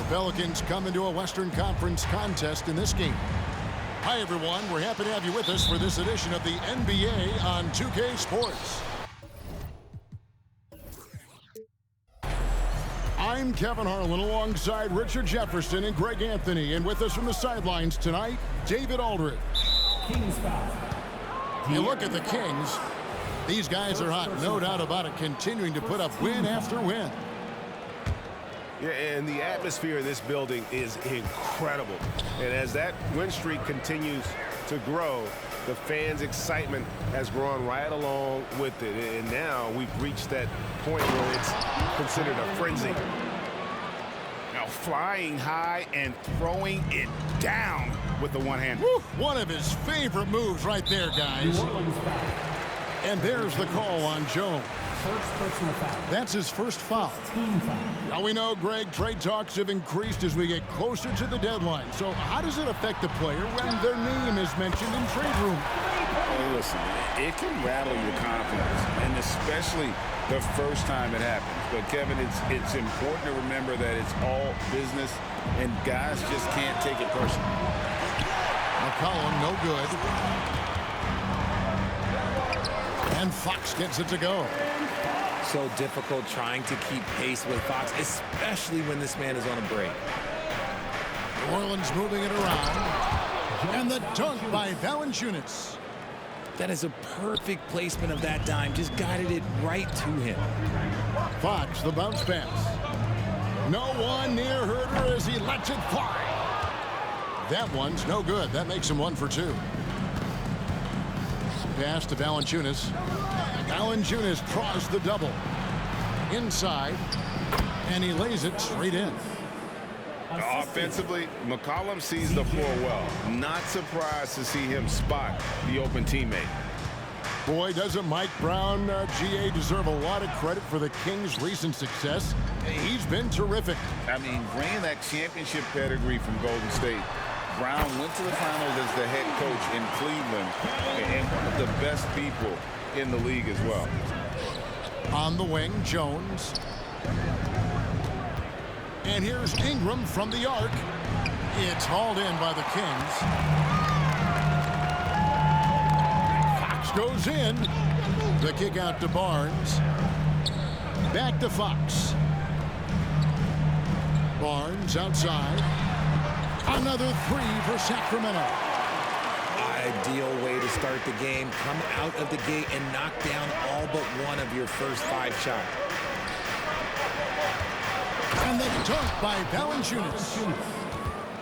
The Pelicans come into a Western Conference contest in this game. Hi, everyone. We're happy to have you with us for this edition of the NBA on 2K Sports. I'm Kevin Harlan alongside Richard Jefferson and Greg Anthony. And with us from the sidelines tonight, David Aldridge. You look at the Kings. These guys are hot, no doubt about it, continuing to put up win after win. Yeah, and the atmosphere in this building is incredible. And as that win streak continues to grow, the fans' excitement has grown right along with it. And now we've reached that point where it's considered a frenzy. Now flying high and throwing it down with the one hand. Woo, one of his favorite moves right there, guys. And there's the call on Jones. First personal foul. That's his first foul. Team foul. Now we know, Greg, trade talks have increased as we get closer to the deadline. So how does it affect the player when their name is mentioned in trade room? Well, listen, it can rattle your confidence, and especially the first time it happens. But, Kevin, it's important to remember that it's all business, and guys just can't take it personally. McCollum, no good. And Fox gets it to go. So difficult trying to keep pace with Fox, especially when this man is on a break. New Orleans moving it around. And the dunk by Valanciunas. That is a perfect placement of that dime. Just guided it right to him. Fox, the bounce pass. No one near Herder as he lets it fly. That one's no good. That makes him 1 for 2. Pass to Valanciunas. Valanciunas draws the double. Inside. And he lays it straight in. Offensively, McCollum sees the floor well. Not surprised to see him spot the open teammate. Boy, doesn't Mike Brown, GA, deserve a lot of credit for the Kings' recent success. He's been terrific. I mean, bringing that championship pedigree from Golden State, Brown went to the finals as the head coach in Cleveland and one of the best people in the league as well. On the wing, Jones. And here's Ingram from the arc. It's hauled in by the Kings. Fox goes in. The kick out to Barnes. Back to Fox. Barnes outside. Another three for Sacramento. Ideal way to start the game. Come out of the gate and knock down all but one of your first 5 shots. And the dunk by Valanciunas.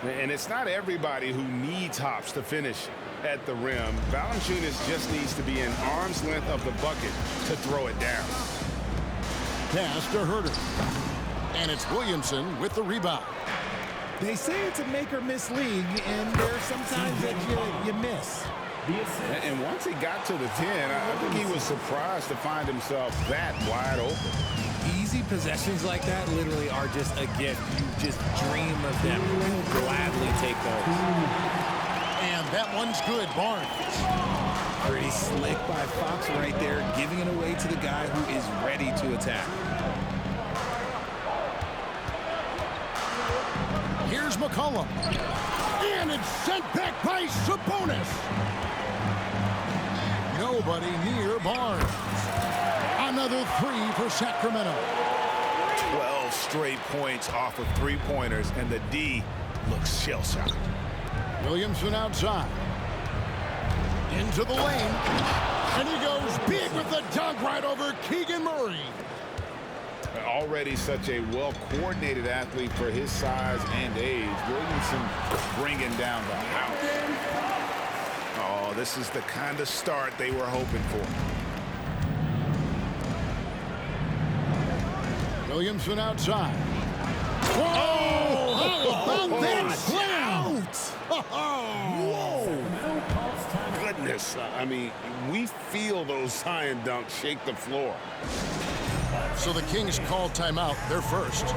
And it's not everybody who needs hops to finish at the rim. Valanciunas just needs to be an arm's length of the bucket to throw it down. Pass to Herder. And it's Williamson with the rebound. They say it's a make-or-miss league, and there's sometimes that you miss. And once he got to the 10, I think he was surprised to find himself that wide open. Easy possessions like that literally are just a gift. You just dream of them. You gladly take those. And that one's good, Barnes. Pretty slick by Fox right there, giving it away to the guy who is ready to attack. Here's McCollum. And it's sent back by Sabonis. Nobody near Barnes. Another three for Sacramento. 12 straight points off of three-pointers, and the D looks shell-shocked. Williamson outside. Into the lane. And he goes big with the dunk right over Keegan Murray. Already such a well-coordinated athlete for his size and age. Williamson bringing down the house. Oh, this is the kind of start they were hoping for. Williamson outside. Whoa! How about that slam? Whoa! Goodness. I mean, we feel those science dunks shake the floor. So the Kings call timeout. They're first.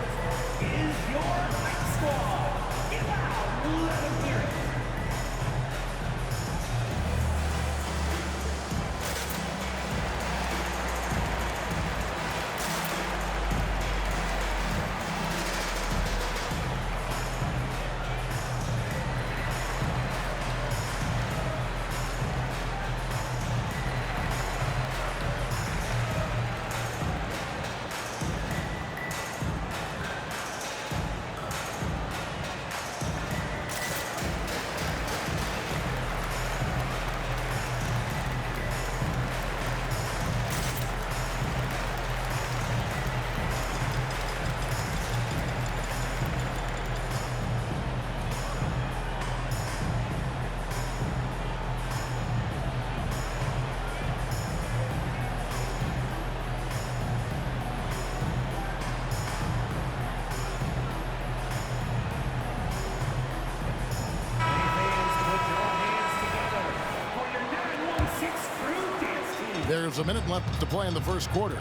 There's a minute left to play in the first quarter.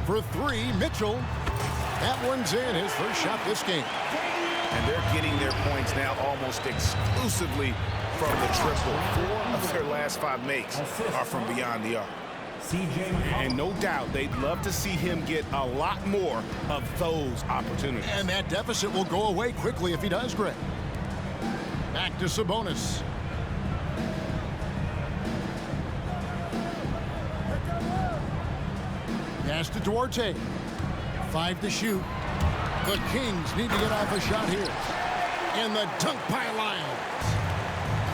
For three, Mitchell. That one's in, his first shot this game. And they're getting their points now almost exclusively from the triple. 4 of their last 5 makes are from beyond the arc. And no doubt they'd love to see him get a lot more of those opportunities. And that deficit will go away quickly if he does, Greg. Back to Sabonis. Pass to Duarte. 5 to shoot. The Kings need to get off a shot here. And the dunk by Lyles.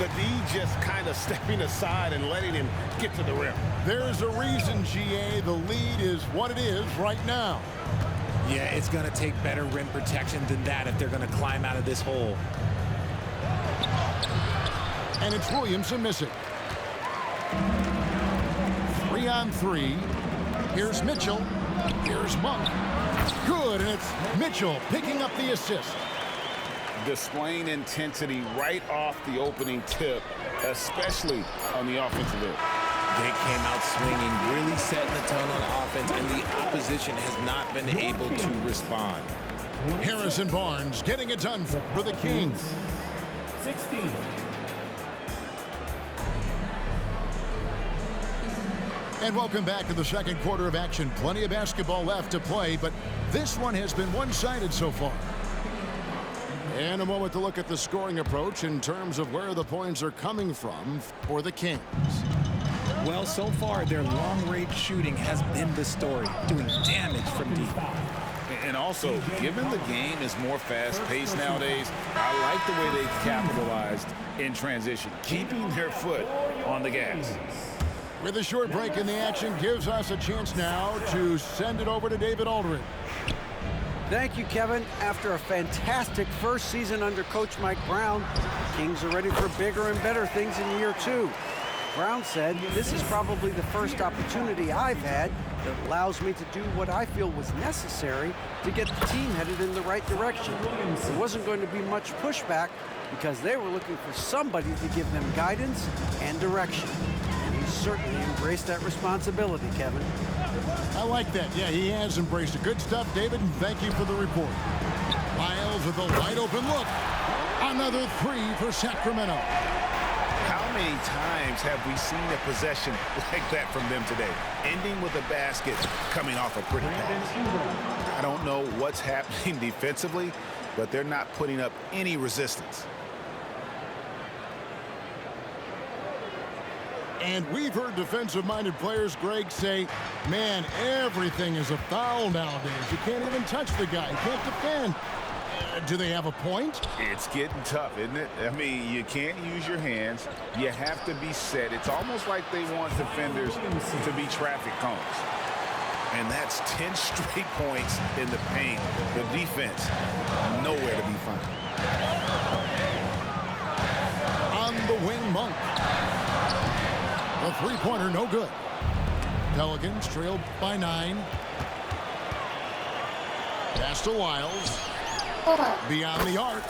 The D just kind of stepping aside and letting him get to the rim. There's a reason, GA, the lead is what it is right now. Yeah, it's going to take better rim protection than that if they're going to climb out of this hole. And it's Williamson missing. 3 on 3. Here's Mitchell. Here's Monk. Good, and it's Mitchell picking up the assist. Displaying intensity right off the opening tip, especially on the offensive end. They came out swinging, really setting the tone on offense, and the opposition has not been able to respond. Harrison Barnes getting it done for the Kings. 16. And welcome back to the second quarter of action. Plenty of basketball left to play, but this one has been one-sided so far. And a moment to look at the scoring approach in terms of where the points are coming from for the Kings. Well, so far, their long-range shooting has been the story, doing damage from deep. And also, given the game is more fast-paced nowadays, I like the way they've capitalized in transition, keeping their foot on the gas. With a short break in the action gives us a chance now to send it over to David Aldridge. Thank you, Kevin. After a fantastic first season under Coach Mike Brown, the Kings are ready for bigger and better things in year 2. Brown said, "This is probably the first opportunity I've had that allows me to do what I feel was necessary to get the team headed in the right direction. There wasn't going to be much pushback because they were looking for somebody to give them guidance and direction." And he certainly embraced that responsibility, Kevin. I like that. Yeah, he has embraced it. Good stuff, David, and thank you for the report. Lyles with a wide open look. Another 3 for Sacramento. How many times have we seen a possession like that from them today, ending with a basket coming off a pretty pass? I don't know what's happening defensively, but they're not putting up any resistance. And we've heard defensive-minded players, Greg, say, man, everything is a foul nowadays. You can't even touch the guy. You can't defend. Do they have a point? It's getting tough, isn't it? I mean, you can't use your hands. You have to be set. It's almost like they want defenders to be traffic cones. And that's 10 straight points in the paint. The defense, nowhere to be found. On the wing, Monk. The three-pointer, no good. Pelicans trailed by 9. Pass to Wiles. Beyond the arc.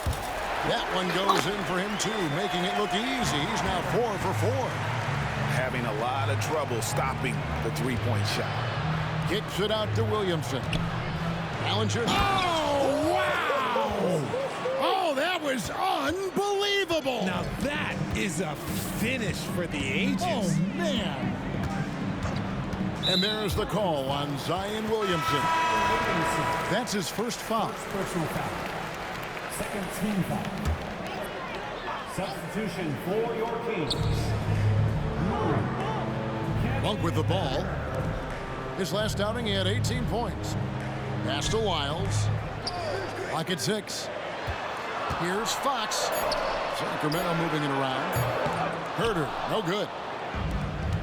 That one goes in for him, too, making it look easy. He's now 4 for 4. Having a lot of trouble stopping the three-point shot. Kicks it out to Williamson. Ballinger. Oh, wow! Oh, that was unbelievable. Now that is a finish for the ages. Oh, man. And there's the call on Zion Williamson. That's his first foul. Personal foul. Second team foul. Substitution for your Kings. Monk with the ball. His last outing, he had 18 points. Pass to Wiles. Lock at 6. Here's Fox. Sacramento moving it around. Herder, no good.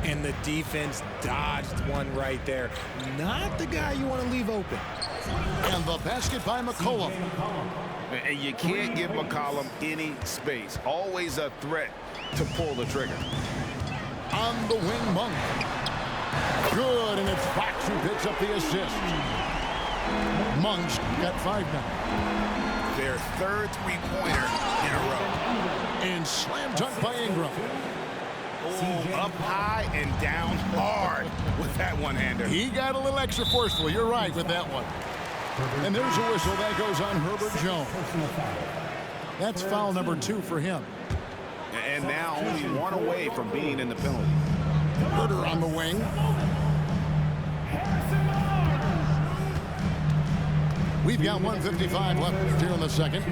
And the defense dodged one right there. Not the guy you want to leave open. And the basket by McCollum. And you can't give McCollum any space. Always a threat to pull the trigger. On the wing, Monk. Good, and it's Fox who picks up the assist. Monk's got 5 now. Their third three-pointer in a row. And slam dunk by Ingram. Oh, up high and down hard with that one-hander. He got a little extra forceful. You're right with that one. And there's a whistle that goes on Herbert Jones. That's foul number 2 for him. And now only one away from being in the penalty. Herder on the wing. We've got 1:55 left here in the second.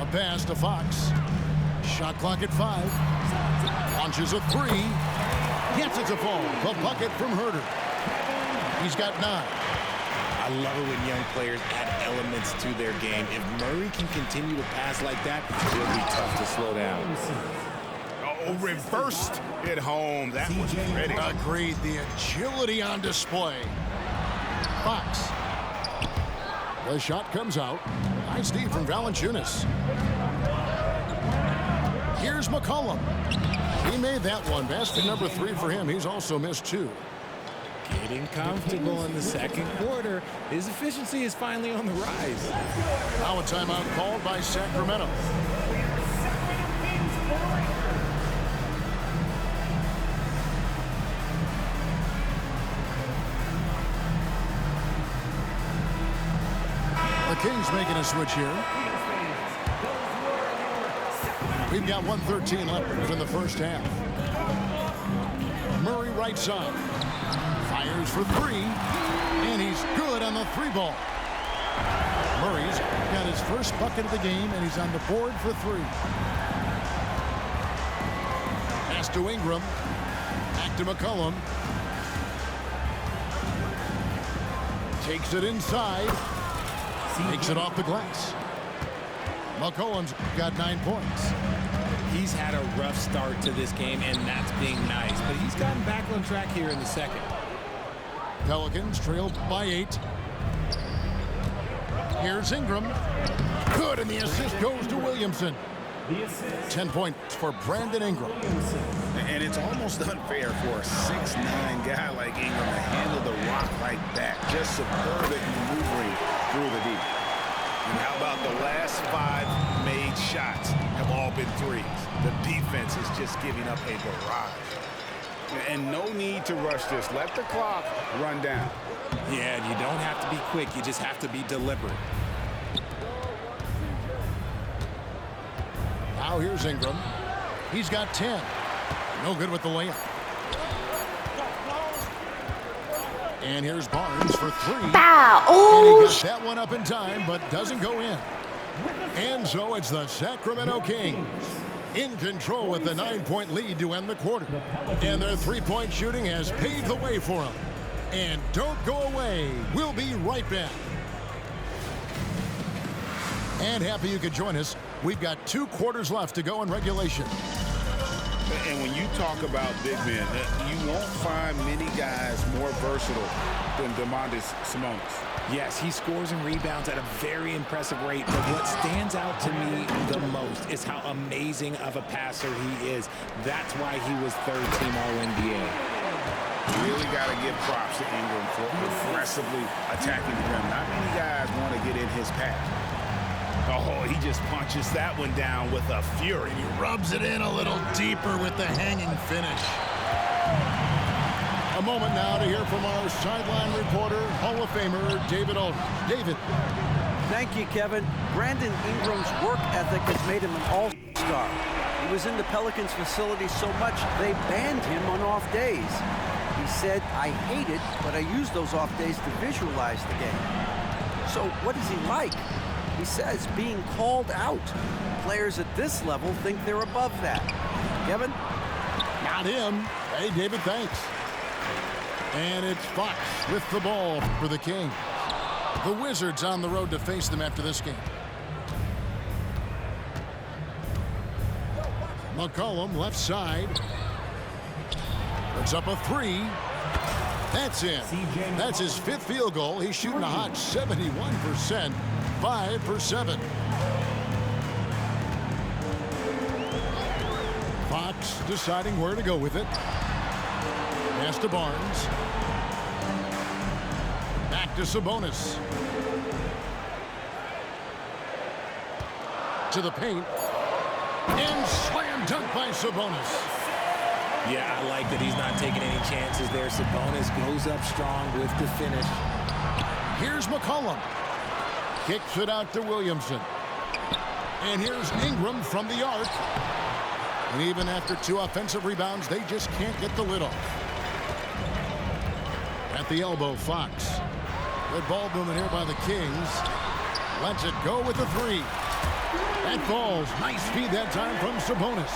A pass to Fox. Shot clock at 5. Launches a 3. Gets it to fall. The bucket from Herder. He's got 9. I love it when young players add elements to their game. If Murray can continue to pass like that, it'll be tough to slow down. Oh, reversed it home. That was ready. Agreed. The agility on display. Fox. The shot comes out. Nice D from Valanciunas. Here's McCollum. He made that one. Basket number 3 for him. He's also missed 2. Getting comfortable in the second quarter. His efficiency is finally on the rise. Now a timeout called by Sacramento. The Kings making a switch here. We've got 1:13 left in the first half. Murray right side. Fires for 3. And he's good on the 3 ball. Murray's got his first bucket of the game, and he's on the board for 3. Pass to Ingram. Back to McCollum. Takes it inside. Takes it off the glass. McCollum's got 9 points. He's had a rough start to this game, and that's being nice. But he's gotten back on track here in the second. Pelicans trailed by 8. Here's Ingram. Good, and the assist goes to Williamson. 10 points for Brandon Ingram. And it's almost unfair for a 6'9" guy like Ingram to handle the rock like that. Just superb at maneuvering through the deep. And how about the last 5 made shots have all been threes? The defense is just giving up a barrage. And no need to rush this. Let the clock run down. Yeah, you don't have to be quick. You just have to be deliberate. Now here's Ingram. He's got 10. No good with the layup. And here's Barnes for 3. And he got that one up in time, but doesn't go in. And so it's the Sacramento Kings in control with the 9-point lead to end the quarter. And their 3-point shooting has paved the way for them. And don't go away. We'll be right back. And happy you could join us. We've got 2 quarters left to go in regulation. And when you talk about big men, you won't find many guys more versatile than Domantas Sabonis. Yes, he scores and rebounds at a very impressive rate, but what stands out to me the most is how amazing of a passer he is. That's why he was 3rd-team All-NBA. Really got to give props to Ingram for aggressively attacking the rim. Not many guys want to get in his path. Oh, he just punches that one down with a fury. He rubs it in a little deeper with the hanging finish. A moment now to hear from our sideline reporter, Hall of Famer David Aldridge. David. Thank you, Kevin. Brandon Ingram's work ethic has made him an all-star. He was in the Pelicans facility so much they banned him on off days. He said, "I hate it, but I use those off days to visualize the game." So what is he like? He says being called out. Players at this level think they're above that. Kevin? Not him. Hey, David, thanks. And it's Fox with the ball for the Kings. The Wizards on the road to face them after this game. McCollum, left side. Puts up a three. That's in. That's his 5th field goal. He's shooting a hot 71%. 5 for 7. Fox deciding where to go with it. Pass to Barnes. Back to Sabonis. To the paint. And slam dunk by Sabonis. Yeah, I like that he's not taking any chances there. Sabonis goes up strong with the finish. Here's McCollum. Kicks it out to Williamson. And here's Ingram from the arc. And even after 2 offensive rebounds, they just can't get the lid off. At the elbow, Fox. Good ball movement here by the Kings. Lets it go with the 3. That falls. Nice speed that time from Sabonis.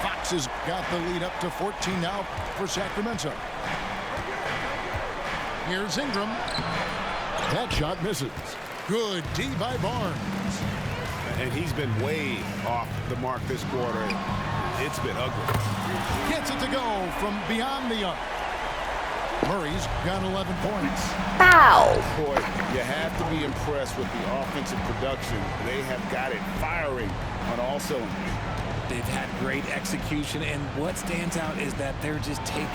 Fox has got the lead up to 14 now for Sacramento. Here's Ingram. That shot misses. Good D by Barnes. And he's been way off the mark this quarter. It's been ugly. Gets it to go from beyond the arc. Murray's got 11 points. Boy, you have to be impressed with the offensive production. They have got it firing on all cylinders. They've had great execution, and what stands out is that they're just taking...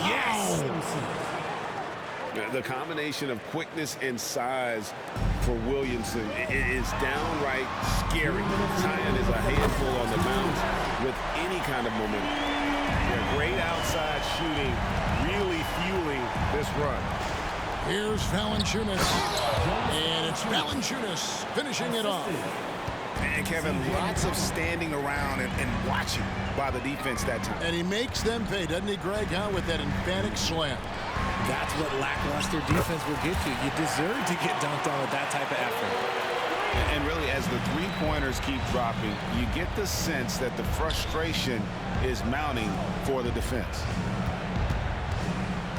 Yes! The combination of quickness and size for Williamson is downright scary. Zion is a handful on the bounce with any kind of momentum. Great outside shooting, really fueling this run. Here's Valanciunas. And it's Valanciunas finishing it off. And Kevin, lots of standing around and watching by the defense that time. And he makes them pay, doesn't he, Greg, with that emphatic slam. That's what lackluster defense will get you. You deserve to get dunked on with that type of effort. And really, as the three-pointers keep dropping, you get the sense that the frustration is mounting for the defense.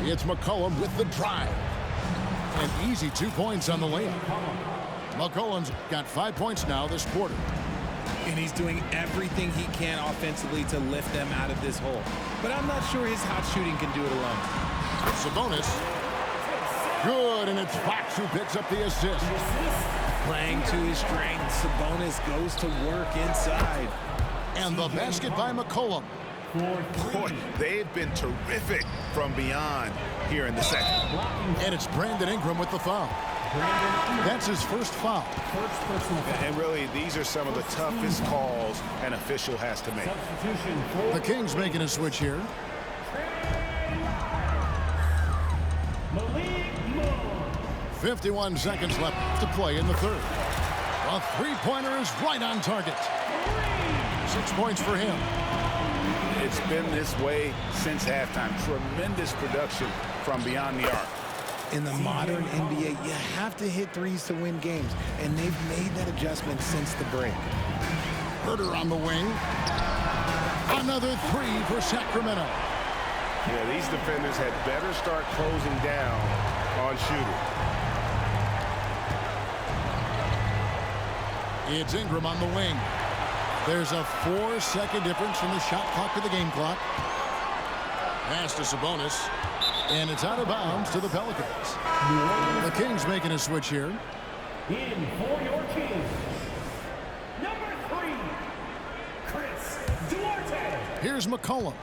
It's McCollum with the drive. An easy 2 points on the layup. McCollum's got 5 points now this quarter. And he's doing everything he can offensively to lift them out of this hole. But I'm not sure his hot shooting can do it alone. Sabonis. Good, and it's Fox who picks up the assist. Playing to his strength, Sabonis goes to work inside. And the basket by McCollum. Boy, they've been terrific from beyond here in the second. And it's Brandon Ingram with the foul. That's his first foul. And really, these are some of the toughest calls an official has to make. The Kings making a switch here. 51 seconds left to play in the third. A three-pointer is right on target. 6 points for him. It's been this way since halftime. Tremendous production from beyond the arc. In the modern NBA, you have to hit threes to win games, and they've made that adjustment since the break. Herter on the wing. Another three for Sacramento. Yeah, these defenders had better start closing down on shooting. It's Ingram on the wing. There's a 4-second difference from the shot clock to the game clock. Pass to Sabonis. And it's out of bounds to the Pelicans. The Kings making a switch here. In for your Kings, number 3, Chris Duarte. Here's McCollum.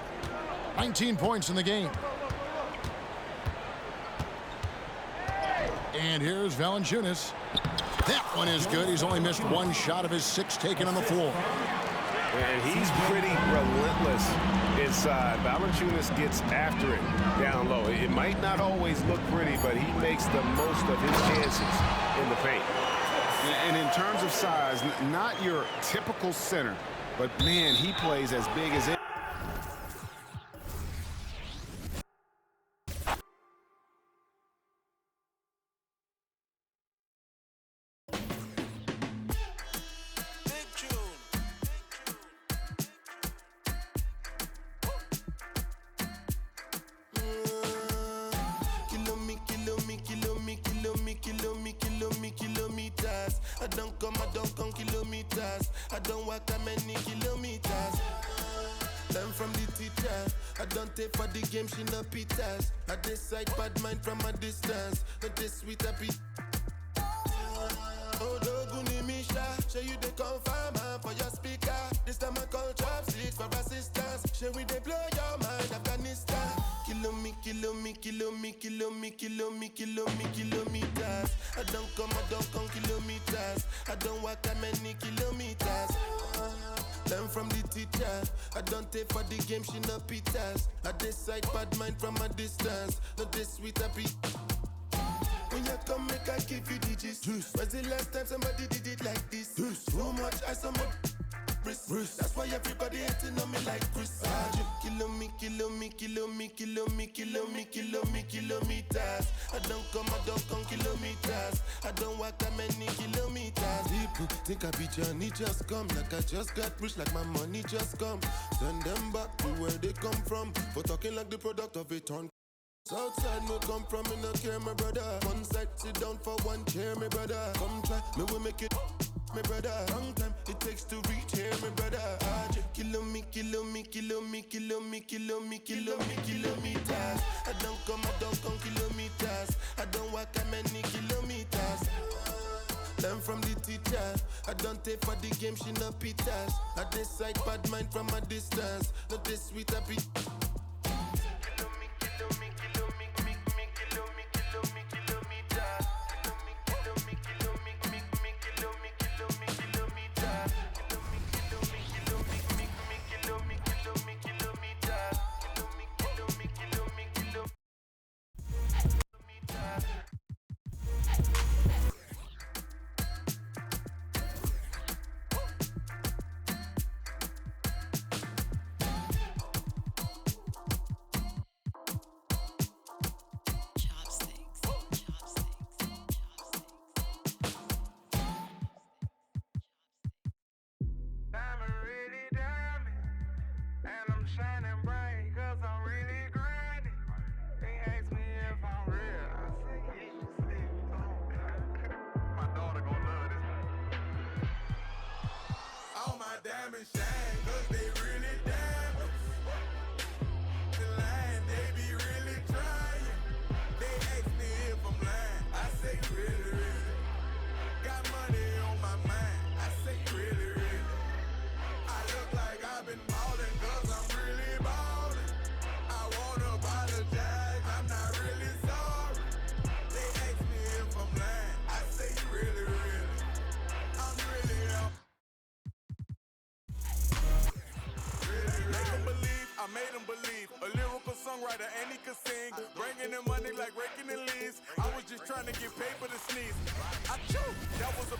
19 points in the game. And here's Valanciunas. That one is good. He's only missed one shot of his 6 taken on the floor. And he's pretty relentless inside. Valanciunas gets after it down low. It might not always look pretty, but he makes the most of his chances in the paint. And in terms of size, not your typical center, but man, he plays as big as it. I don't come kilometers. I don't walk that many kilometers. Learn from the teacher. I don't take for the game, she no pitas. I decide bad mind from a distance. Not this sweet happy. Oh, Doguni Misha, show you the confirm for your speaker. This time I call chopsticks for assistance. Show we they blow your mind, Afghanistan. Kilometers. I don't come kilometers. I don't walk that many kilometers. Learn from the teacher. I don't take for the game, she no pitas. I decide bad mind from a distance. Not this sweet happy. When you come, make I give you digits. When's the last time somebody did it like this? Too much ice on my wrist. That's why everybody hating on me like Chris. Kilometers. I don't come kilometers. I don't walk that many kilometers. People think I be Johnny just come. Like I just got rich, like my money just come. Send them back to where they come from. For talking like the product of a turn. Outside me come from, me no care, my brother. One side, sit down for one chair, my brother. Come try, me will make it, my brother. Long time it takes to reach here, my brother. Kilometers. I don't come kilometers. I don't walk that many kilometers. Learn from the teacher. I don't take for the game, she no pitas. I decide bad mind from a distance. Not this sweet happy. And he could sing, bringing in money like raking in leaves. I was just trying to get paper to sneeze. I chew, that was a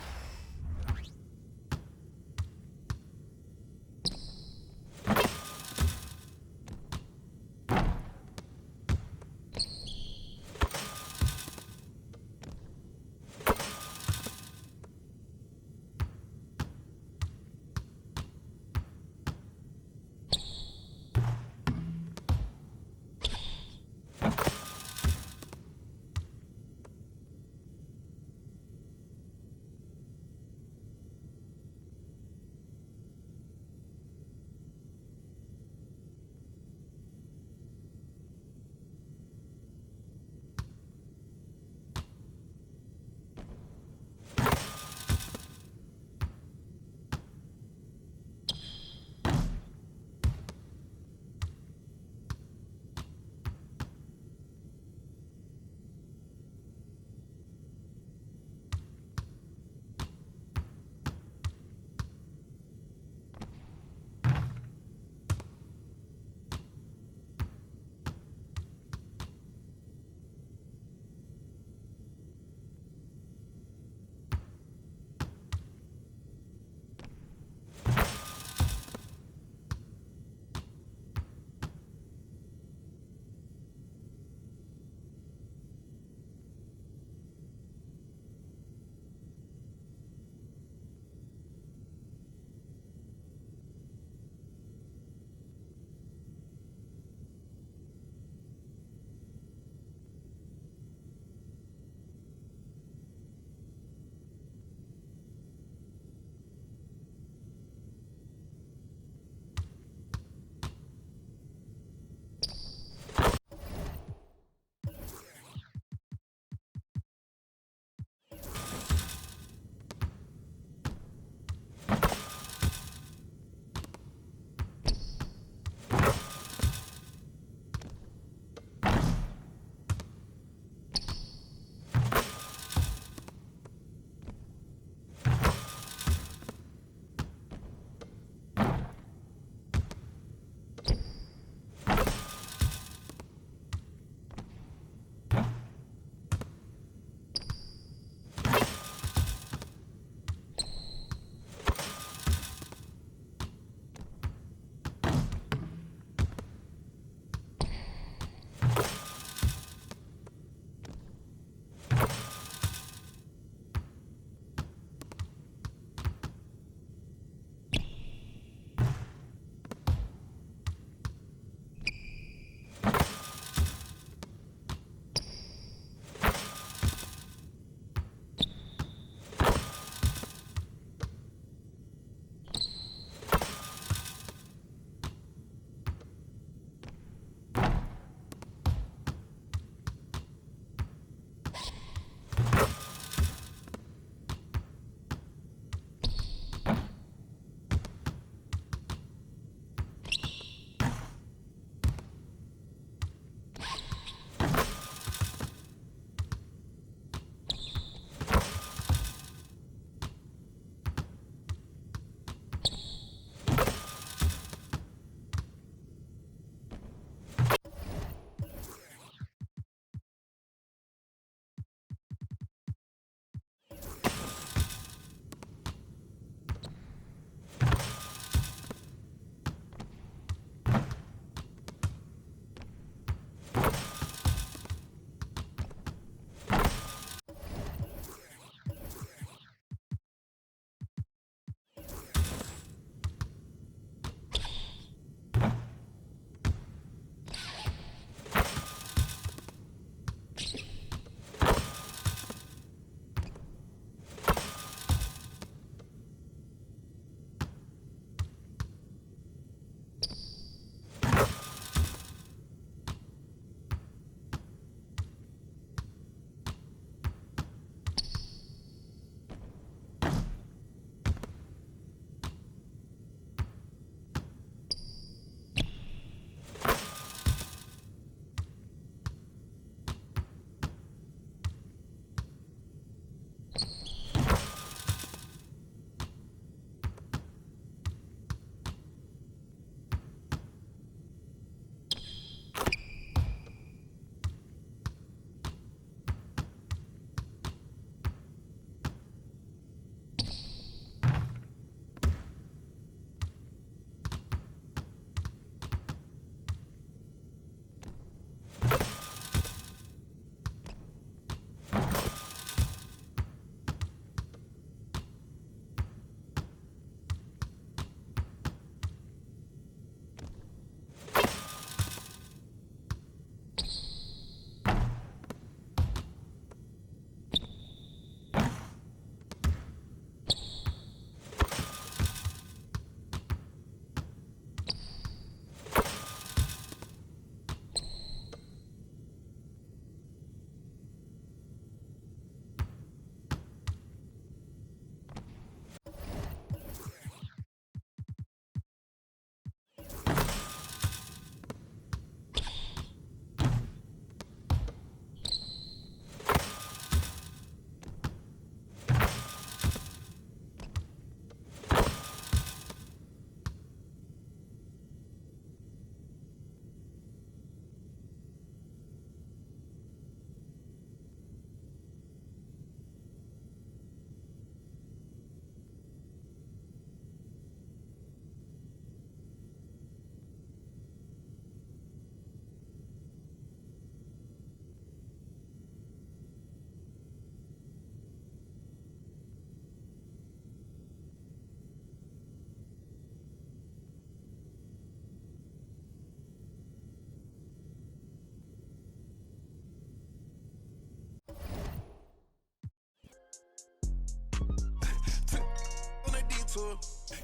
tour.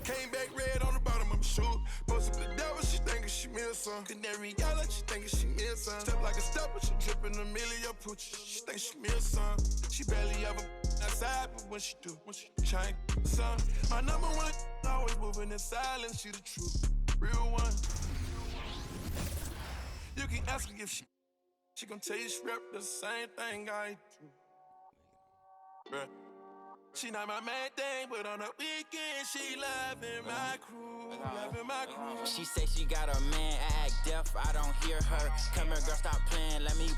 Came back red on the bottom of my shoe. Posted the devil, she thinking she me or some. Canary yellow, she thinking she me or some. Step like a stepper, she dripping a million pooch. She think she me or some. She barely ever outside, but when she do, change some. My number one, always moving in silence. She the truth, real one. You can ask her if she gon' tell you she rep the same thing I do. Bruh. She not my main thing, but on the weekend she loving my crew, loving my crew. She say she got a man, I act deaf, I don't hear her. Come here, girl, stop playing, let me.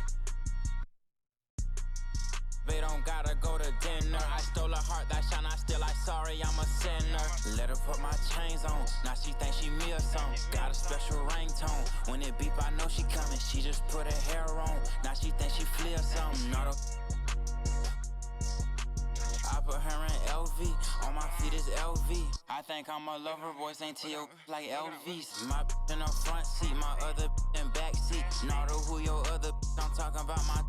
They don't gotta go to dinner. I stole her heart, that shine I still like sorry, I'm a sinner. Let her put my chains on, now she think she me or something. Got a special ringtone, when it beep I know she coming. She just put her hair on, now she think she flee or something. Not a I put her in LV, on my feet is LV. I think I'm a lover, boys ain't T.O. like LVs. My in the front seat, my other in back seat. Not who your other I'm talking about my.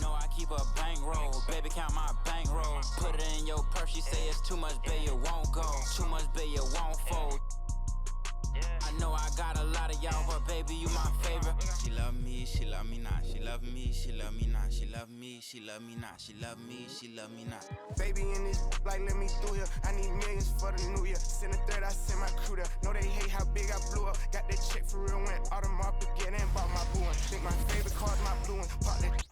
No, I keep a bankroll, baby count my bankroll. Put it in your purse, she say it's too much, babe, it won't go. Too much, babe, it won't fold. I know I got a lot of y'all, but baby, you my favorite. She love me not. She love me, she love me not. She love me, she love me not. She love me, she love me not. Baby in this, like let me through here. I need millions for the new year. Send a third, I send my crew there. Know they hate how big I blew up. Got that check for real, went Audemars again and bought my blue one. Think my favorite car's my blue one. Pop that.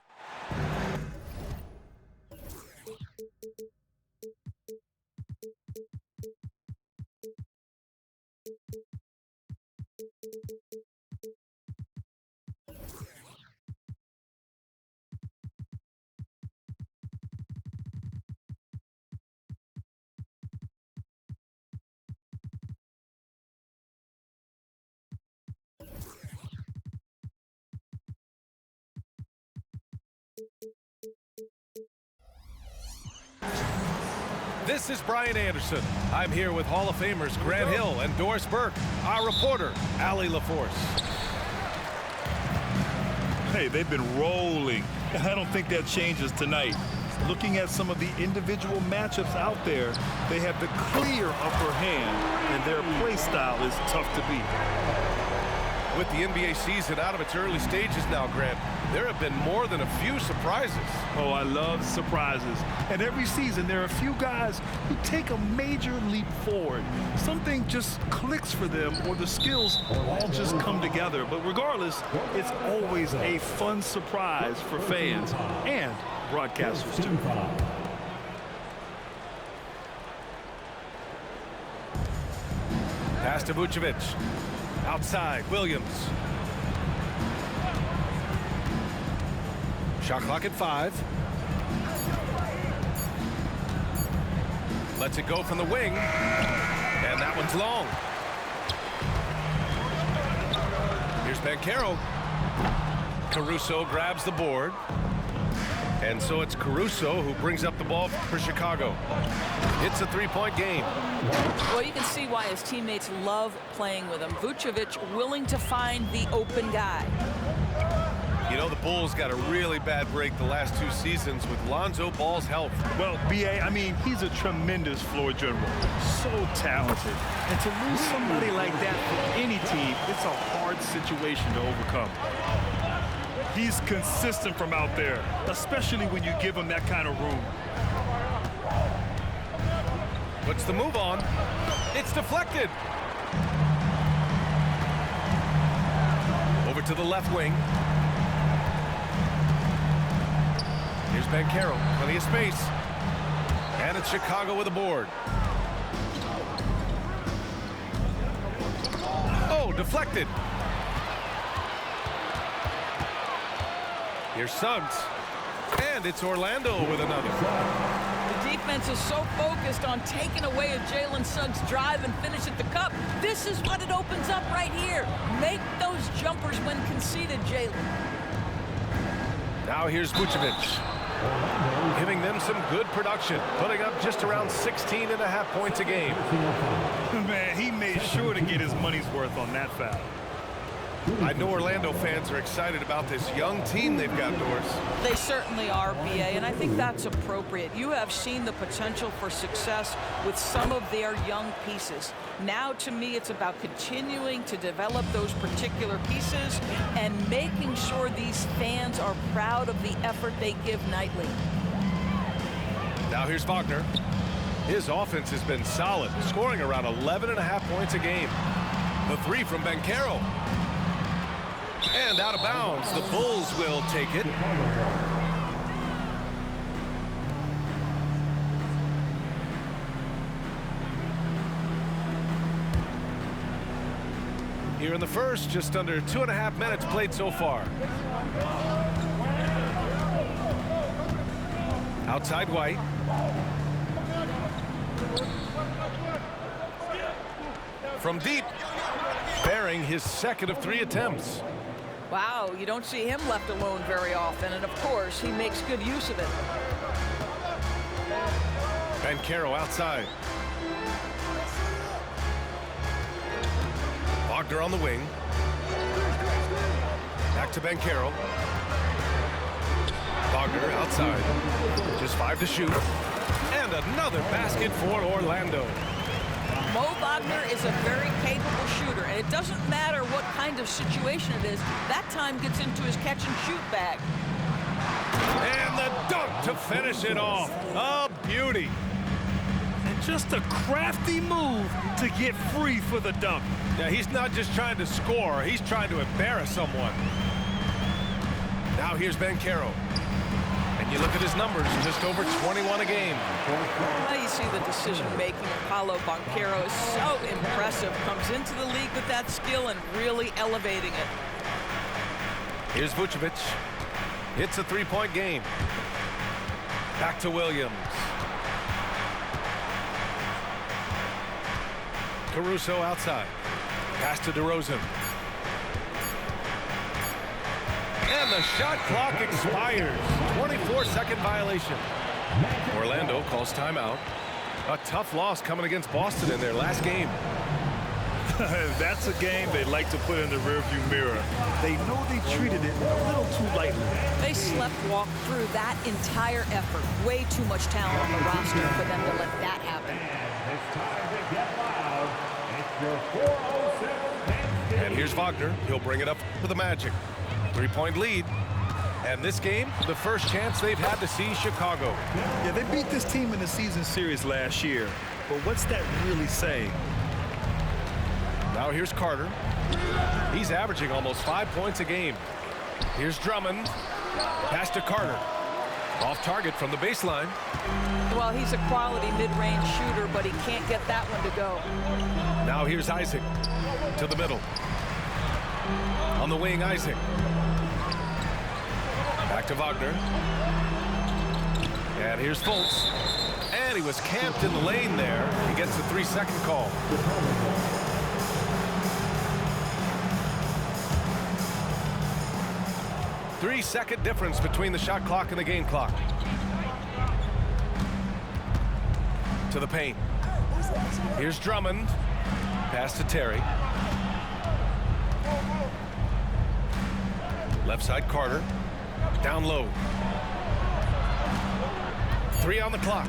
This is Brian Anderson. I'm here with Hall of Famers Grant Hill and Doris Burke, our reporter, Allie LaForce. Hey, they've been rolling. I don't think that changes tonight. Looking at some of the individual matchups out there, they have the clear upper hand, and their play style is tough to beat. With the NBA season out of its early stages now, Grant, there have been more than a few surprises. Oh, I love surprises. And every season, there are a few guys who take a major leap forward. Something just clicks for them, or the skills all just come together. But regardless, it's always a fun surprise for fans and broadcasters, too. Pass to Vucevic. Outside, Williams. Shot clock at 5. Lets it go from the wing. And that one's long. Here's Banchero. Caruso grabs the board. And so it's Caruso who brings up the ball for Chicago. It's a three-point game. Well, you can see why his teammates love playing with him. Vucevic willing to find the open guy. You know, the Bulls got a really bad break the last 2 seasons with Lonzo Ball's help. Well, B.A., I mean, he's a tremendous floor general. So talented. And to lose somebody like that for any team, it's a hard situation to overcome. He's consistent from out there, especially when you give him that kind of room. Puts the move on. It's deflected. Over to the left wing. Here's Banchero, plenty of space. And it's Chicago with a board. Oh, deflected. Here's Suggs. And it's Orlando with another. The defense is so focused on taking away a Jalen Suggs drive and finish at the cup. This is what it opens up right here. Make those jumpers when conceded, Jalen. Now here's Vucevic. Giving them some good production, putting up just around 16.5 points a game. Man, he made sure to get his money's worth on that foul. I know Orlando fans are excited about this young team they've got, Doris. They certainly are, BA, and I think that's appropriate. You have seen the potential for success with some of their young pieces. Now, to me, it's about continuing to develop those particular pieces and making sure these fans are proud of the effort they give nightly. Now here's Wagner. His offense has been solid, scoring around 11.5 points a game. The three from Banchero. And out of bounds. The Bulls will take it. Here in the first, just under 2.5 minutes played so far. Outside White. From deep, bearing his second of 3 attempts. Wow, you don't see him left alone very often, and of course, he makes good use of it. Banchero outside. Wagner on the wing. Back to Banchero. Wagner outside. Just 5 to shoot. And another basket for Orlando. Mo Wagner is a very capable shooter, and it doesn't matter what kind of situation it is. That time gets into his catch-and-shoot bag. And the dunk to finish it off. A beauty. And just a crafty move to get free for the dunk. Yeah, he's not just trying to score. He's trying to embarrass someone. Now here's Banchero. And you look at his numbers, just over 21 a game. Now you see the decision-making of Paolo Banchero is so impressive. Comes into the league with that skill and really elevating it. Here's Vucevic. It's a 3-point game. Back to Williams. Caruso outside. Pass to DeRozan. And the shot clock expires. 24-second violation. Orlando calls timeout. A tough loss coming against Boston in their last game. That's a game they like to put in the rearview mirror. They know they treated it a little too lightly. They slept-walked through that entire effort. Way too much talent on the roster for them to let that happen. And here's Wagner. He'll bring it up for the Magic. 3-point lead. And this game, the first chance they've had to see Chicago. Yeah, they beat this team in the season series last year. But what's that really saying? Now here's Carter. He's averaging almost 5 points a game. Here's Drummond. Pass to Carter. Off target from the baseline. Well, he's a quality mid-range shooter, but he can't get that one to go. Now here's Isaac to the middle. On the wing, Isaac. Back to Wagner. And here's Fultz. And he was camped in the lane there. He gets the 3-second call. Three-second difference between the shot clock and the game clock. To the paint. Here's Drummond. Pass to Terry. Left side, Carter. Down low. 3 on the clock.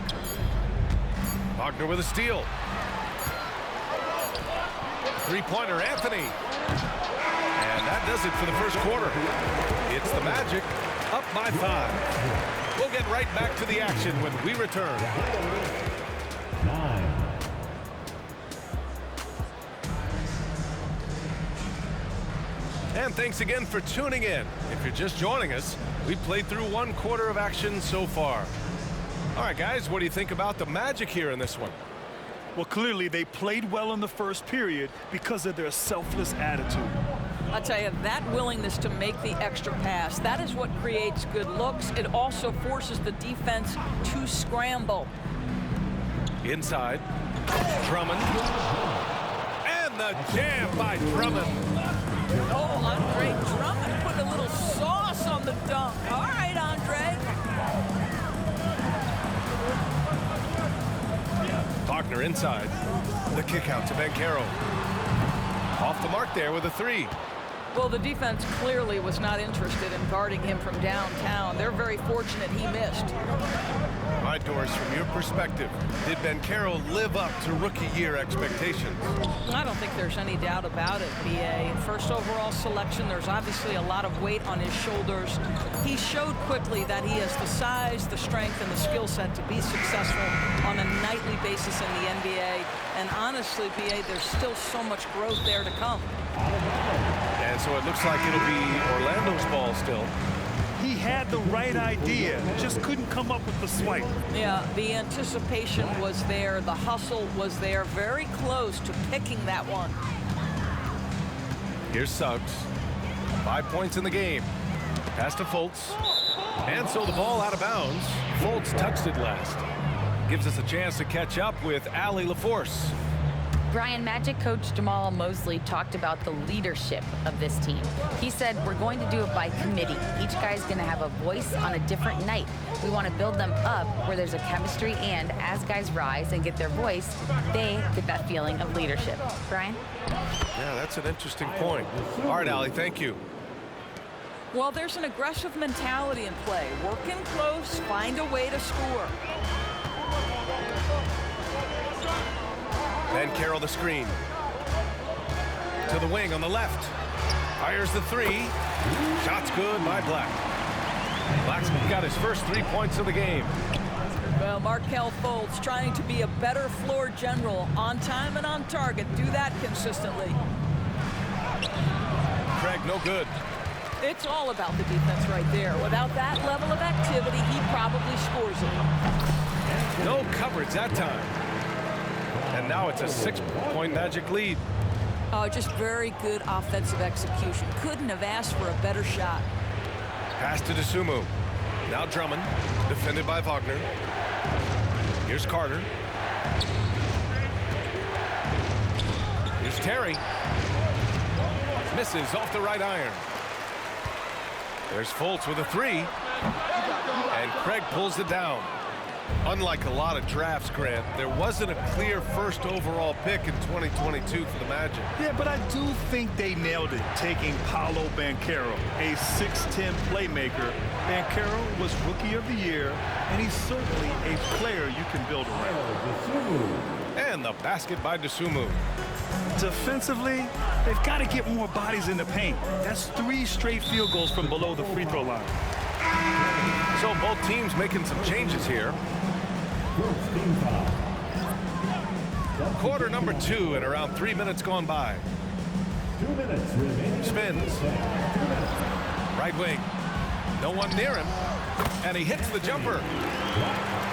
Wagner with a steal. Three-pointer, Anthony. And that does it for the first quarter. It's the Magic up by 5. We'll get right back to the action when we return. 9. And thanks again for tuning in. If you're just joining us, we played through 1 quarter of action so far. All right, guys, what do you think about the Magic here in this one? Well, clearly they played well in the first period because of their selfless attitude. I'll tell you, that willingness to make the extra pass, that is what creates good looks. It also forces the defense to scramble. Inside, Drummond. And the jam by Drummond. Oh, Andre Drummond putting a little sauce on the dunk. All right, Andre. Wagner inside. The kick out to Banchero. Off the mark there with a 3. Well, the defense clearly was not interested in guarding him from downtown. They're very fortunate he missed. All right, Doris, from your perspective, did Banchero live up to rookie year expectations? I don't think there's any doubt about it, B.A. First overall selection, there's obviously a lot of weight on his shoulders. He showed quickly that he has the size, the strength, and the skill set to be successful on a nightly basis in the NBA. And honestly, B.A., there's still so much growth there to come. And so it looks like it'll be Orlando's ball still. He had the right idea, just couldn't come up with the swipe. Yeah, the anticipation was there, the hustle was there, very close to picking that one. Here's Suggs. 5 points in the game. Pass to Fultz. And so the ball out of bounds. Fultz touched it last. Gives us a chance to catch up with Allie LaForce. Brian, Magic coach Jamal Mosley talked about the leadership of this team. He said, we're going to do it by committee. Each guy's going to have a voice on a different night. We want to build them up where there's a chemistry, and as guys rise and get their voice, they get that feeling of leadership. Brian? Yeah, that's an interesting point. All right, Allie, thank you. Well, there's an aggressive mentality in play. Work in close, find a way to score. Banchero the screen. To the wing on the left. Fires the three. Shot's good by Black. Black's got his first 3 points of the game. Well, Markelle Fultz trying to be a better floor general, on time and on target. Do that consistently. Craig, no good. It's all about the defense right there. Without that level of activity, he probably scores it. No coverage that time. And now it's a 6-point Magic lead. Oh, just very good offensive execution. Couldn't have asked for a better shot. Pass to Dosunmu. Now Drummond, defended by Wagner. Here's Carter. Here's Terry. Misses off the right iron. There's Fultz with a three. And Craig pulls it down. Unlike a lot of drafts, Grant, there wasn't a clear first overall pick in 2022 for the Magic. Yeah, but I do think they nailed it, taking Paolo Banchero, a 6'10 playmaker. Banchero was Rookie of the Year, and he's certainly a player you can build around. And the basket by Dosunmu. Defensively, they've got to get more bodies in the paint. That's 3 straight field goals from below the free throw line. So both teams making some changes here. Quarter number 2 and around 3 minutes gone by. 2 minutes remaining. Spins. Right wing. No one near him. And he hits the jumper.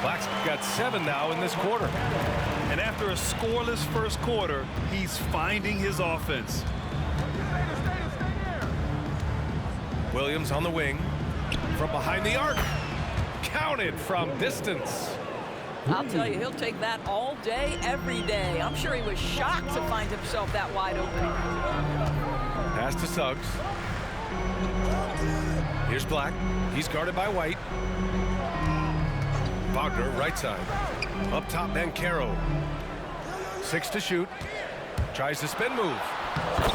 Black's got 7 now in this quarter. And after a scoreless first quarter, he's finding his offense. Williams on the wing. From behind the arc. Counted from distance. I'll tell you, he'll take that all day, every day. I'm sure he was shocked to find himself that wide open. Pass to Suggs. Here's Black. He's guarded by White. Wagner, right side. Up top, Banchero. 6 to shoot. Tries the spin move.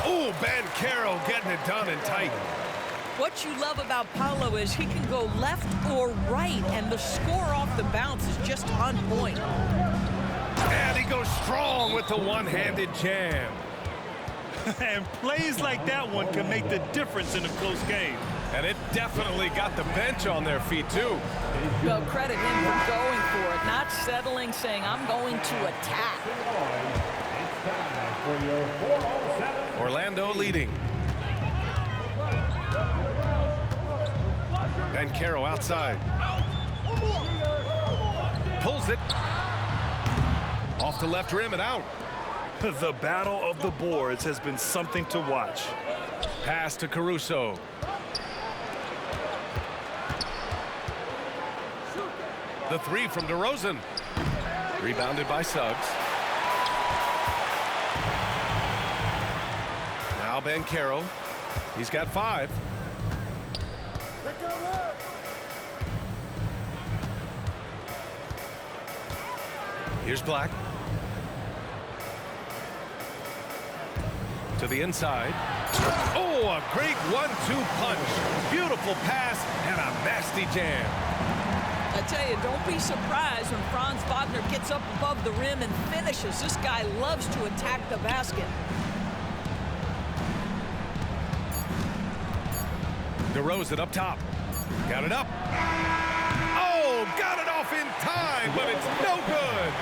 Oh, Banchero getting it done and tight. What you love about Paolo is he can go left or right, and the score off the bounce is just on point. And he goes strong with the one-handed jam. And plays like that one can make the difference in a close game. And it definitely got the bench on their feet, too. Well, credit him for going for it, not settling, saying, I'm going to attack. Orlando leading. Banchero outside. Pulls it. Off the left rim and out. The battle of the boards has been something to watch. Pass to Caruso. The three from DeRozan. Rebounded by Suggs. Now Banchero. He's got 5. Here's Black. To the inside. Oh, a great 1-2 punch. Beautiful pass and a nasty jam. I tell you, don't be surprised when Franz Wagner gets up above the rim and finishes. This guy loves to attack the basket. DeRozan up top. Got it up. Oh, got it off in time, but it's no good.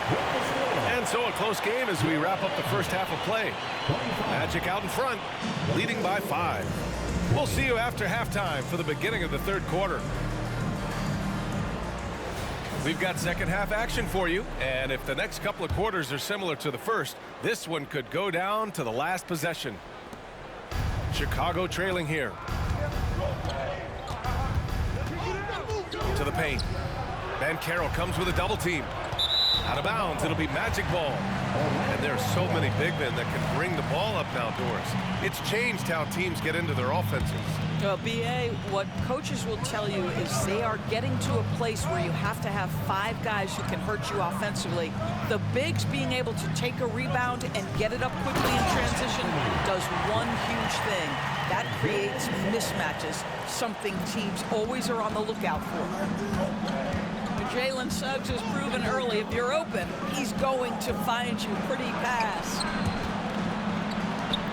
And so a close game as we wrap up the first half of play. Magic out in front, leading by 5. We'll see you after halftime for the beginning of the third quarter. We've got second half action for you, and if the next couple of quarters are similar to the first, this one could go down to the last possession. Chicago trailing here. To the paint. Banchero comes with a double team. Out of bounds, it'll be Magic ball. And there are so many big men that can bring the ball up now, Doris. It's changed how teams get into their offenses. Well, BA, what coaches will tell you is they are getting to a place where you have to have 5 guys who can hurt you offensively. The bigs being able to take a rebound and get it up quickly in transition does one huge thing. That creates mismatches, something teams always are on the lookout for. Jalen Suggs has proven early, if you're open, he's going to find you pretty fast.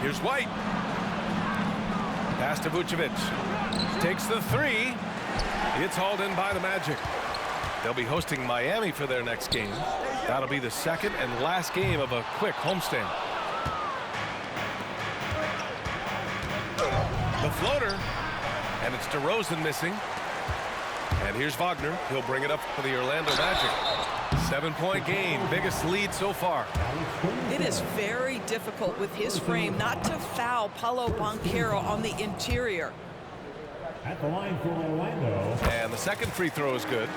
Here's White. Pass to Vucevic. Takes the 3. It's hauled in by the Magic. They'll be hosting Miami for their next game. That'll be the second and last game of a quick homestand. The floater. And it's DeRozan missing. And here's Wagner. He'll bring it up for the Orlando Magic. 7-point game. Biggest lead so far. It is very difficult with his frame not to foul Paolo Banchero on the interior. At the line for Orlando. And the second free throw is good.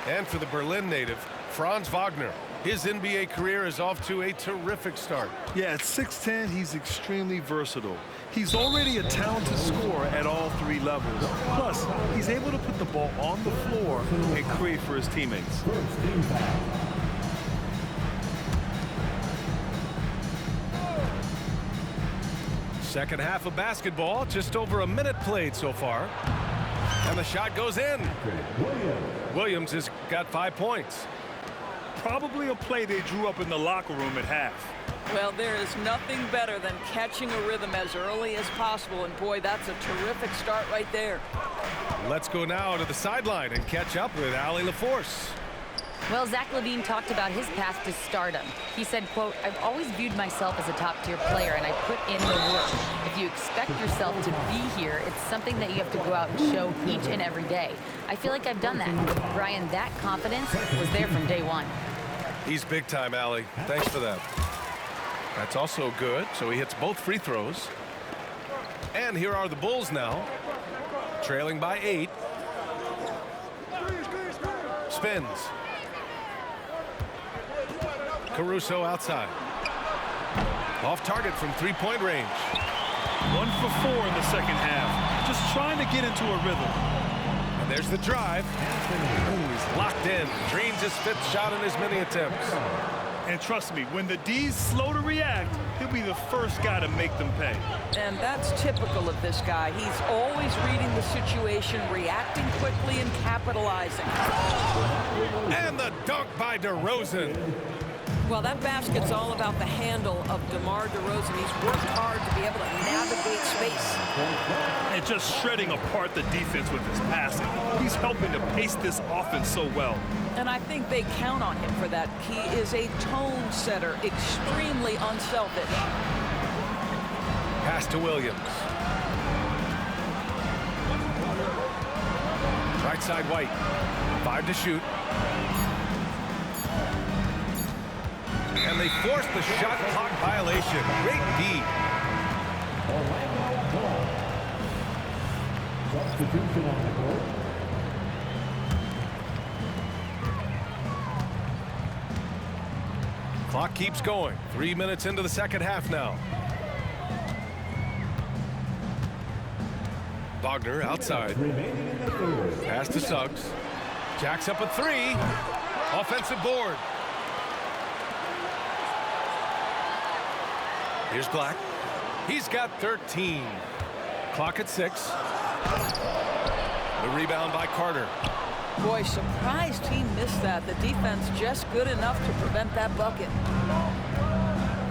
And for the Berlin native, Franz Wagner. His NBA career is off to a terrific start. Yeah, at 6'10", he's extremely versatile. He's already a talented scorer at all 3 levels. Plus, he's able to put the ball on the floor and create for his teammates. Second half of basketball, just over a minute played so far. And the shot goes in. Williams has got 5 points. Probably a play they drew up in the locker room at half. Well, there is nothing better than catching a rhythm as early as possible, and boy, that's a terrific start right there. Let's go now to the sideline and catch up with Allie LaForce. Well, Zach LaVine talked about his path to stardom. He said, quote, "I've always viewed myself as a top-tier player, and I put in the work. If you expect yourself to be here, it's something that you have to go out and show each and every day. I feel like I've done that." Brian, that confidence was there from day one. He's big time, Allie. Thanks for that. That's also good, so he hits both free throws. And here are the Bulls now, trailing by 8. Spins. Caruso outside. Off target from 3-point range. 1 for 4 in the second half. Just trying to get into a rhythm. And there's the drive. Ooh, he's locked in. Dreams his 5th shot in as many attempts. And trust me, when the D's slow to react, he'll be the first guy to make them pay. And that's typical of this guy. He's always reading the situation, reacting quickly, and capitalizing. And the dunk by DeRozan. Well, that basket's all about the handle of DeMar DeRozan. He's worked hard to be able to navigate space. And just shredding apart the defense with his passing. He's helping to pace this offense so well. And I think they count on him for that. He is a tone setter, extremely unselfish. Pass to Williams. Right side White. 5 to shoot. And they force the shot clock violation. Great D. Substitution on the court. Clock keeps going. 3 minutes into the second half now. Wagner outside. Pass to Suggs. Jacks up a 3. Offensive board. Here's Black. He's got 13. Clock at 6. The rebound by Carter. Boy, surprised he missed that. The defense just good enough to prevent that bucket.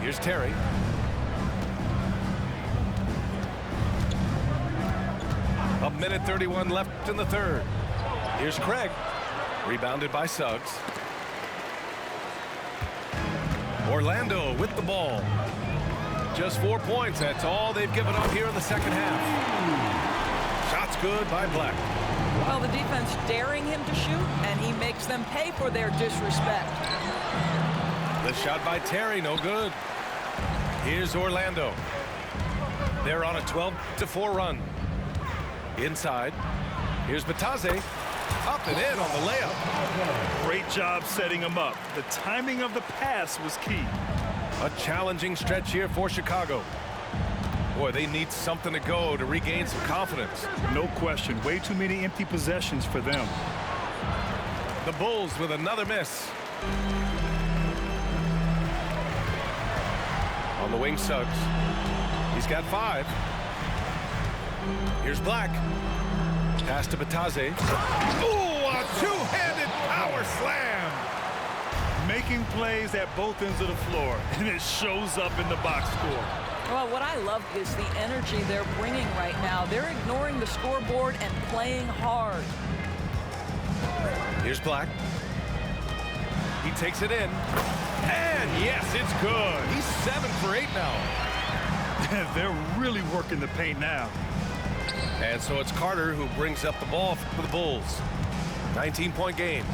Here's Terry. A minute 31 left in the third. Here's Craig. Rebounded by Suggs. Orlando with the ball. Just 4 points. That's all they've given up here in the second half. Shots good by Black. Well, the defense daring him to shoot, and he makes them pay for their disrespect. The shot by Terry, no good. Here's Orlando. They're on a 12-4 run. Inside. Here's Batase. Up and in on the layup. Great job setting him up. The timing of the pass was key. A challenging stretch here for Chicago. Boy, they need something to go to regain some confidence. No question. Way too many empty possessions for them. The Bulls with another miss. On the wing, Suggs. He's got 5. Here's Black. Pass to Batase. Ooh, a two-handed power slam. Making plays at both ends of the floor, and it shows up in the box score. Well, what I love is the energy they're bringing right now. They're ignoring the scoreboard and playing hard. Here's Black. He takes it in. And yes, it's good. He's 7 for 8 now. They're really working the paint now. And so it's Carter who brings up the ball for the Bulls. 19-point game.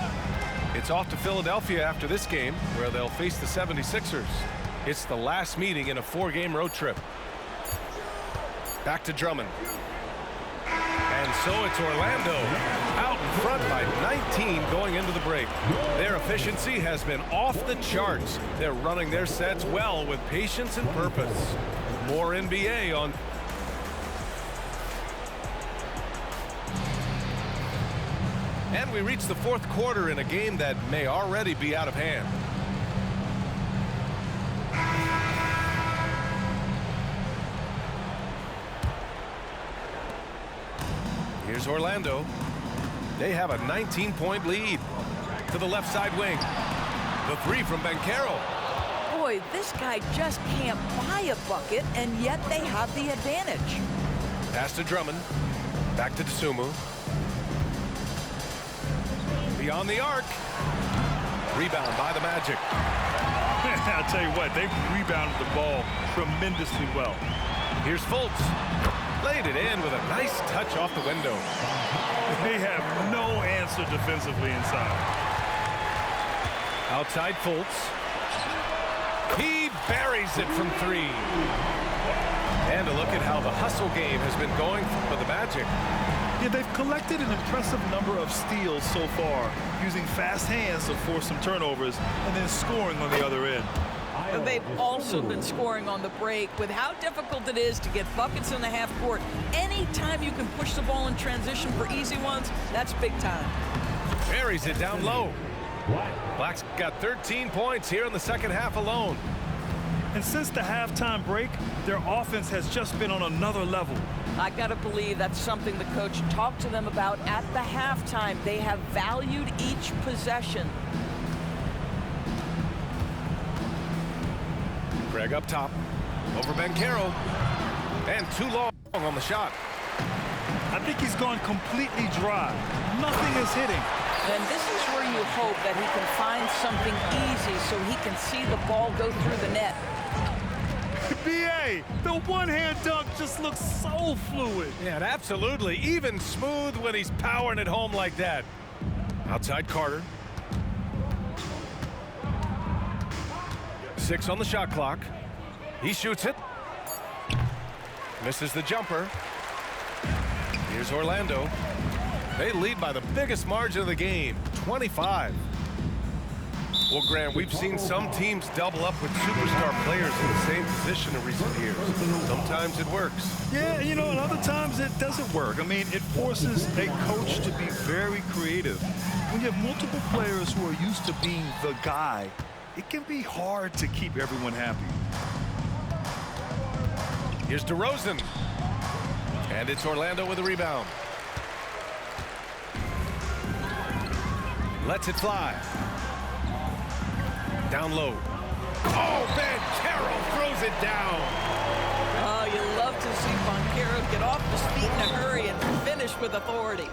It's off to Philadelphia after this game, where they'll face the 76ers. It's the last meeting in a 4-game road trip. Back to Drummond. And so it's Orlando out in front by 19 going into the break. Their efficiency has been off the charts. They're running their sets well with patience and purpose. More NBA on. And we reach the fourth quarter in a game that may already be out of hand. Here's Orlando. They have a 19-point lead. To the left side wing. The 3 from Banchero. Boy, this guy just can't buy a bucket, and yet they have the advantage. Pass to Drummond. Back to Dosunmu. Beyond the arc. Rebound by the Magic. I'll tell you what, they've rebounded the ball tremendously well. Here's Fultz. Laid it in with a nice touch off the window. They have no answer defensively inside. Outside Fultz. He buries it from 3. And a look at how the hustle game has been going for the Magic. Yeah, they've collected an impressive number of steals so far, using fast hands to force some turnovers and then scoring on the other end. But they've also been scoring on the break. With how difficult it is to get buckets in the half court, anytime you can push the ball in transition for easy ones, that's big time. Buries it down low. Black's got 13 points here in the second half alone. And since the halftime break, their offense has just been on another level. I gotta believe that's something the coach talked to them about at the halftime. They have valued each possession. Craig up top. Over Banchero. And too long on the shot. I think he's gone completely dry. Nothing is hitting. And this is where you hope that he can find something easy so he can see the ball go through the net. B.A., the one-hand dunk just looks so fluid. Yeah, and absolutely. Even smooth when he's powering it home like that. Outside Carter. 6 on the shot clock. He shoots it. Misses the jumper. Here's Orlando. They lead by the biggest margin of the game, 25. Well, Grant, we've seen some teams double up with superstar players in the same position in recent years. Sometimes it works. Yeah, you know, and other times it doesn't work. I mean, it forces a coach to be very creative. When you have multiple players who are used to being the guy, it can be hard to keep everyone happy. Here's DeRozan. And it's Orlando with a rebound. Lets it fly. Down low. Oh, Banchero throws it down. Oh, you love to see Banchero get off his feet in a hurry and finish with authority.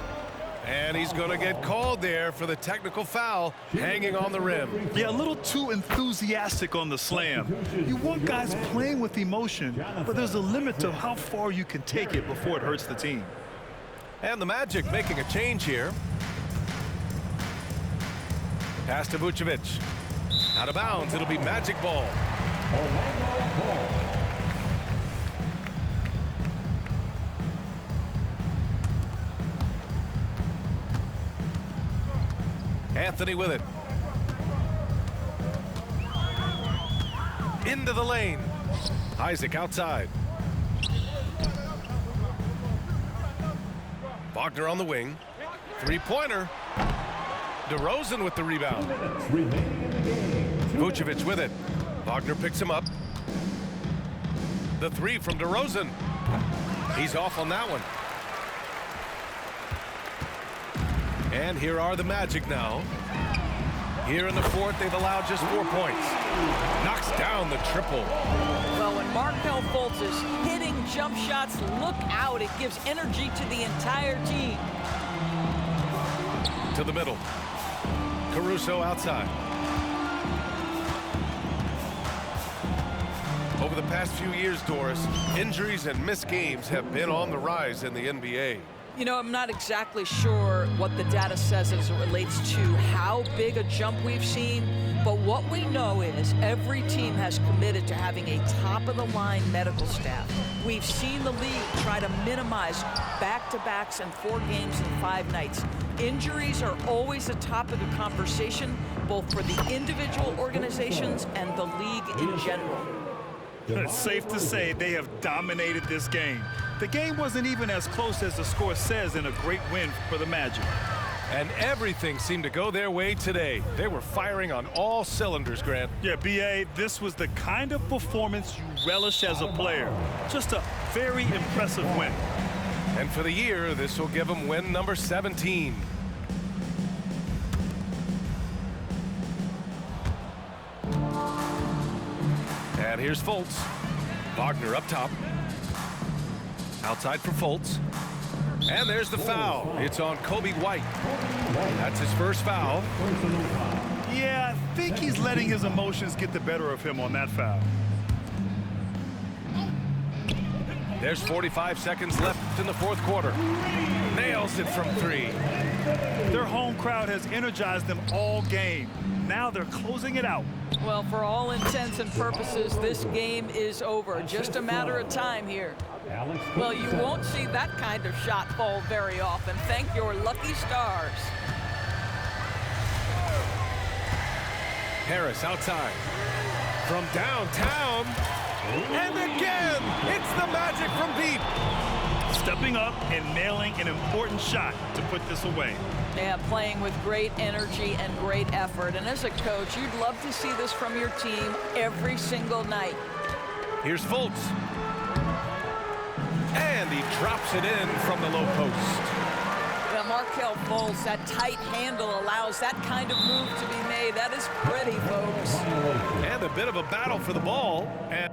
And he's going to get called there for the technical foul, hanging on the rim. Yeah, a little too enthusiastic on the slam. You want guys playing with emotion, but there's a limit to how far you can take it before it hurts the team. And the Magic making a change here. Pass to Vucevic. Out of bounds, it'll be Magic ball. Anthony with it. Into the lane. Isaac outside. Wagner on the wing. Three-pointer. DeRozan with the rebound. Vucevic with it. Wagner picks him up. The three from DeRozan. He's off on that one. And here are the Magic now. Here in the fourth, they've allowed just 4 points. Knocks down the triple. Well, when Markelle Fultz is hitting jump shots, look out. It gives energy to the entire team. To the middle. Caruso outside. Over the past few years, Doris, injuries and missed games have been on the rise in the NBA. You know, I'm not exactly sure what the data says as it relates to how big a jump we've seen, but what we know is every team has committed to having a top-of-the-line medical staff. We've seen the league try to minimize back-to-backs and 4 games in 5 nights. Injuries are always a topic of conversation, both for the individual organizations and the league in general. It's safe to say they have dominated this game. The game wasn't even as close as the score says in a great win for the Magic. And everything seemed to go their way today. They were firing on all cylinders, Grant. Yeah, B.A., this was the kind of performance you relish as a player. Just a very impressive win. And for the year, this will give them win number 17. And here's Fultz. Wagner up top. Outside for Fultz. And there's the foul. It's on Coby White. That's his first foul. Yeah, I think he's letting his emotions get the better of him on that foul. There's 45 seconds left in the fourth quarter. Nails it from 3. Their home crowd has energized them all game. Now they're closing it out. Well, for all intents and purposes, this game is over. Just a matter of time here. Well, you won't see that kind of shot fall very often. Thank your lucky stars. Harris outside. From downtown. And again, it's the Magic from deep. Stepping up and nailing an important shot to put this away. Yeah, playing with great energy and great effort. And as a coach, you'd love to see this from your team every single night. Here's Fultz. And he drops it in from the low post. Well, Markelle Fultz, that tight handle allows that kind of move to be made. That is pretty, folks. And a bit of a battle for the ball. And